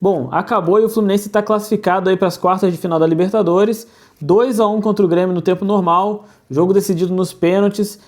Bom, acabou e o Fluminense está classificado aí para as quartas de final da Libertadores, 2-1 contra o Grêmio no tempo normal, jogo decidido nos pênaltis,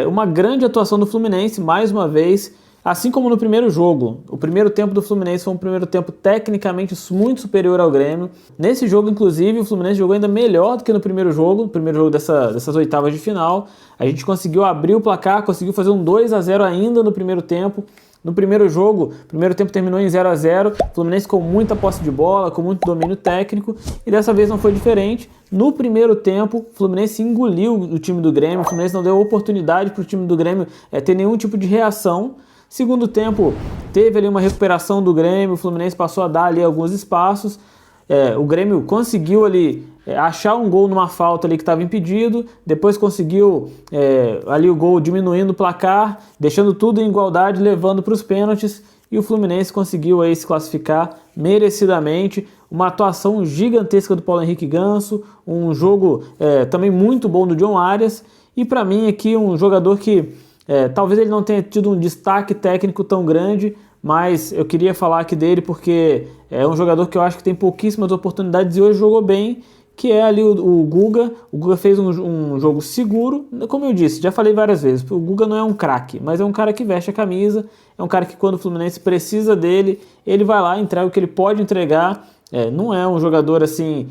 uma grande atuação do Fluminense, mais uma vez, assim como no primeiro jogo. O primeiro tempo do Fluminense foi um primeiro tempo tecnicamente muito superior ao Grêmio. Nesse jogo, inclusive, o Fluminense jogou ainda melhor do que no primeiro jogo dessas oitavas de final. A gente conseguiu abrir o placar, conseguiu fazer um 2-0 ainda no primeiro tempo. No primeiro jogo, o primeiro tempo terminou em 0-0, o Fluminense com muita posse de bola, com muito domínio técnico, e dessa vez não foi diferente. No primeiro tempo, o Fluminense engoliu o time do Grêmio, o Fluminense não deu oportunidade para o time do Grêmio ter nenhum tipo de reação. Segundo tempo, teve ali uma recuperação do Grêmio, o Fluminense passou a dar ali alguns espaços. O Grêmio conseguiu ali achar um gol numa falta ali que estava impedido, depois conseguiu ali o gol diminuindo o placar, deixando tudo em igualdade, levando para os pênaltis, e o Fluminense conseguiu aí se classificar merecidamente. Uma atuação gigantesca do Paulo Henrique Ganso, um jogo também muito bom do John Arias, e para mim aqui um jogador que talvez ele não tenha tido um destaque técnico tão grande, mas eu queria falar aqui dele porque é um jogador que eu acho que tem pouquíssimas oportunidades e hoje jogou bem, que é ali o Guga. O Guga fez um jogo seguro, como eu disse, já falei várias vezes, o Guga não é um craque, mas é um cara que veste a camisa, é um cara que quando o Fluminense precisa dele, ele vai lá e entrega o que ele pode entregar. Não é um jogador assim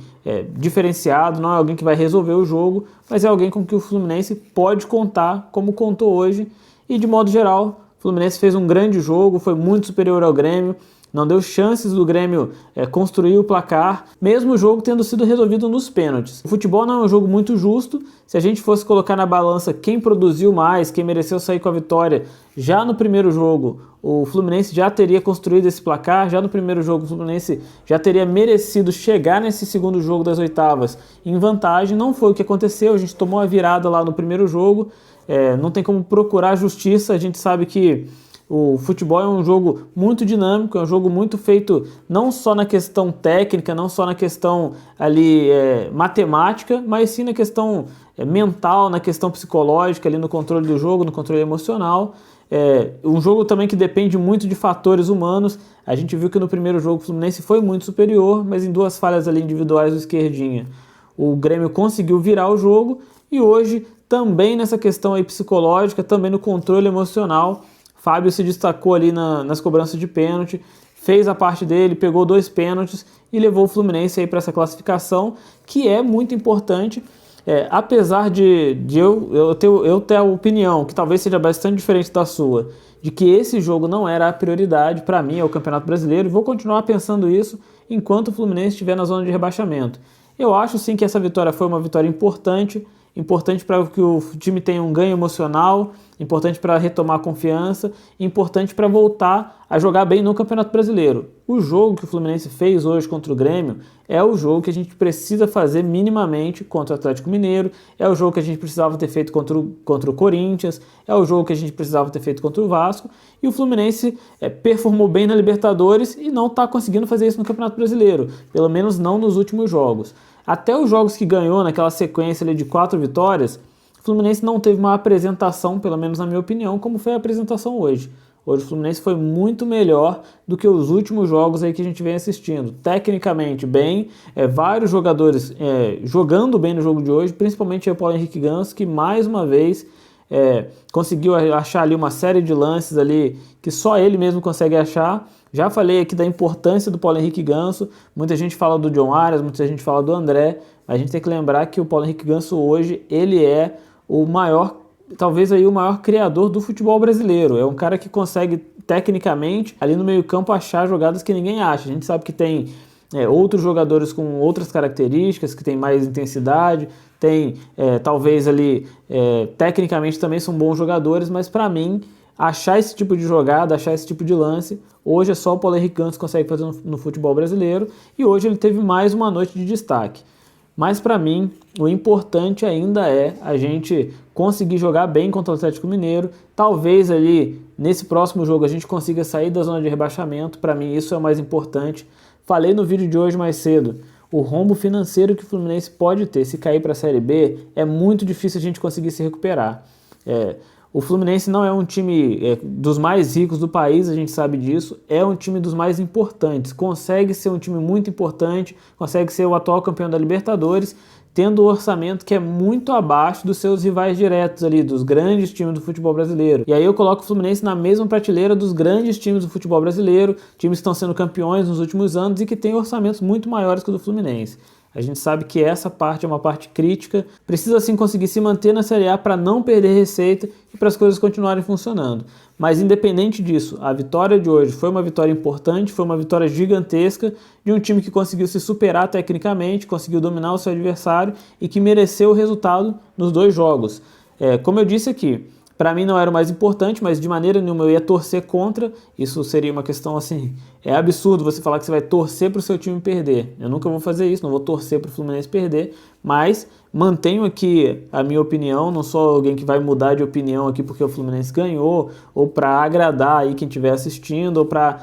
diferenciado, não é alguém que vai resolver o jogo, mas é alguém com que o Fluminense pode contar, como contou hoje, e de modo geral, o Fluminense fez um grande jogo, foi muito superior ao Grêmio, não deu chances do Grêmio construir o placar, mesmo o jogo tendo sido resolvido nos pênaltis. O futebol não é um jogo muito justo. Se a gente fosse colocar na balança quem produziu mais, quem mereceu sair com a vitória, já no primeiro jogo o Fluminense já teria construído esse placar, já no primeiro jogo o Fluminense já teria merecido chegar nesse segundo jogo das oitavas em vantagem. Não foi o que aconteceu, a gente tomou a virada lá no primeiro jogo, não tem como procurar justiça, a gente sabe que o futebol é um jogo muito dinâmico, é um jogo muito feito não só na questão técnica, não só na questão ali matemática, mas sim na questão mental, na questão psicológica, ali no controle do jogo, no controle emocional. Um jogo também que depende muito de fatores humanos. A gente viu que no primeiro jogo o Fluminense foi muito superior, mas em duas falhas ali individuais do esquerdinha, o Grêmio conseguiu virar o jogo, e hoje também nessa questão aí psicológica, também no controle emocional, Fábio se destacou ali nas cobranças de pênalti, fez a parte dele, pegou 2 pênaltis e levou o Fluminense aí para essa classificação, que é muito importante. Apesar de eu ter a opinião, que talvez seja bastante diferente da sua, de que esse jogo não era a prioridade, para mim é o Campeonato Brasileiro, e vou continuar pensando isso enquanto o Fluminense estiver na zona de rebaixamento. Eu acho sim que essa vitória foi uma vitória importante para que o time tenha um ganho emocional, importante para retomar a confiança, importante para voltar a jogar bem no Campeonato Brasileiro. O jogo que o Fluminense fez hoje contra o Grêmio é o jogo que a gente precisa fazer minimamente contra o Atlético Mineiro, é o jogo que a gente precisava ter feito contra o Corinthians, é o jogo que a gente precisava ter feito contra o Vasco, e o Fluminense performou bem na Libertadores e não está conseguindo fazer isso no Campeonato Brasileiro, pelo menos não nos últimos jogos. Até os jogos que ganhou naquela sequência ali de 4 vitórias, o Fluminense não teve uma apresentação, pelo menos na minha opinião, como foi a apresentação hoje. Hoje o Fluminense foi muito melhor do que os últimos jogos aí que a gente vem assistindo. Tecnicamente bem, vários jogadores jogando bem no jogo de hoje, principalmente o Paulo Henrique Ganso, que mais uma vez conseguiu achar ali uma série de lances ali que só ele mesmo consegue achar. Já falei aqui da importância do Paulo Henrique Ganso, muita gente fala do John Arias, muita gente fala do André, a gente tem que lembrar que o Paulo Henrique Ganso hoje, ele é o maior, talvez aí o maior criador do futebol brasileiro. É um cara que consegue tecnicamente ali no meio campo achar jogadas que ninguém acha. A gente sabe que tem outros jogadores com outras características, que tem mais intensidade, tem talvez ali tecnicamente também são bons jogadores, mas para mim achar esse tipo de jogada, achar esse tipo de lance, hoje é só o Paulo Henrique Ganso que consegue fazer no futebol brasileiro, e hoje ele teve mais uma noite de destaque. Mas para mim, o importante ainda é a gente conseguir jogar bem contra o Atlético Mineiro. Talvez ali, nesse próximo jogo, a gente consiga sair da zona de rebaixamento. Para mim, isso é o mais importante. Falei no vídeo de hoje mais cedo, o rombo financeiro que o Fluminense pode ter se cair para a Série B, é muito difícil a gente conseguir se recuperar. O Fluminense não é um time dos mais ricos do país, a gente sabe disso, é um time dos mais importantes, consegue ser um time muito importante, consegue ser o atual campeão da Libertadores, tendo um orçamento que é muito abaixo dos seus rivais diretos ali, dos grandes times do futebol brasileiro. E aí eu coloco o Fluminense na mesma prateleira dos grandes times do futebol brasileiro, times que estão sendo campeões nos últimos anos e que têm orçamentos muito maiores que o do Fluminense. A gente sabe que essa parte é uma parte crítica, precisa sim conseguir se manter na Série A para não perder receita e para as coisas continuarem funcionando. Mas independente disso, a vitória de hoje foi uma vitória importante, foi uma vitória gigantesca de um time que conseguiu se superar tecnicamente, conseguiu dominar o seu adversário e que mereceu o resultado nos 2 jogos. Como eu disse aqui, para mim não era o mais importante, mas de maneira nenhuma eu ia torcer contra. Isso seria uma questão assim, é absurdo você falar que você vai torcer para o seu time perder. Eu nunca vou fazer isso, não vou torcer para o Fluminense perder, mas mantenho aqui a minha opinião, não sou alguém que vai mudar de opinião aqui porque o Fluminense ganhou, ou para agradar aí quem estiver assistindo, ou para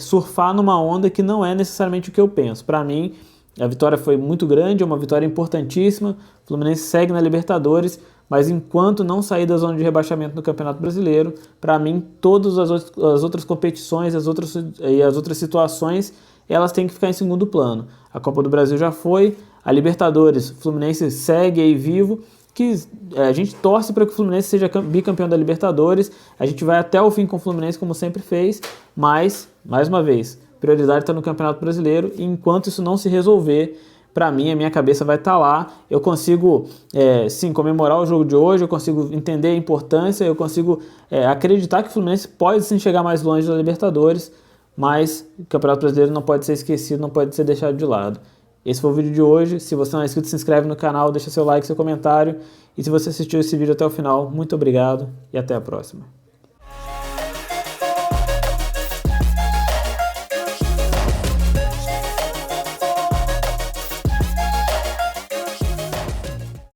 surfar numa onda que não é necessariamente o que eu penso. Para mim, a vitória foi muito grande, é uma vitória importantíssima, o Fluminense segue na Libertadores, mas enquanto não sair da zona de rebaixamento no Campeonato Brasileiro, para mim todas as outras competições as outras situações, elas têm que ficar em segundo plano. A Copa do Brasil já foi, a Libertadores, o Fluminense segue aí vivo, que a gente torce para que o Fluminense seja bicampeão da Libertadores, a gente vai até o fim com o Fluminense como sempre fez, mas, mais uma vez, prioridade está no Campeonato Brasileiro, e enquanto isso não se resolver, para mim, a minha cabeça vai estar lá, eu consigo, sim, comemorar o jogo de hoje, eu consigo entender a importância, eu consigo acreditar que o Fluminense pode sim chegar mais longe da Libertadores, mas o Campeonato Brasileiro não pode ser esquecido, não pode ser deixado de lado. Esse foi o vídeo de hoje, se você não é inscrito, se inscreve no canal, deixa seu like, seu comentário, e se você assistiu esse vídeo até o final, muito obrigado e até a próxima.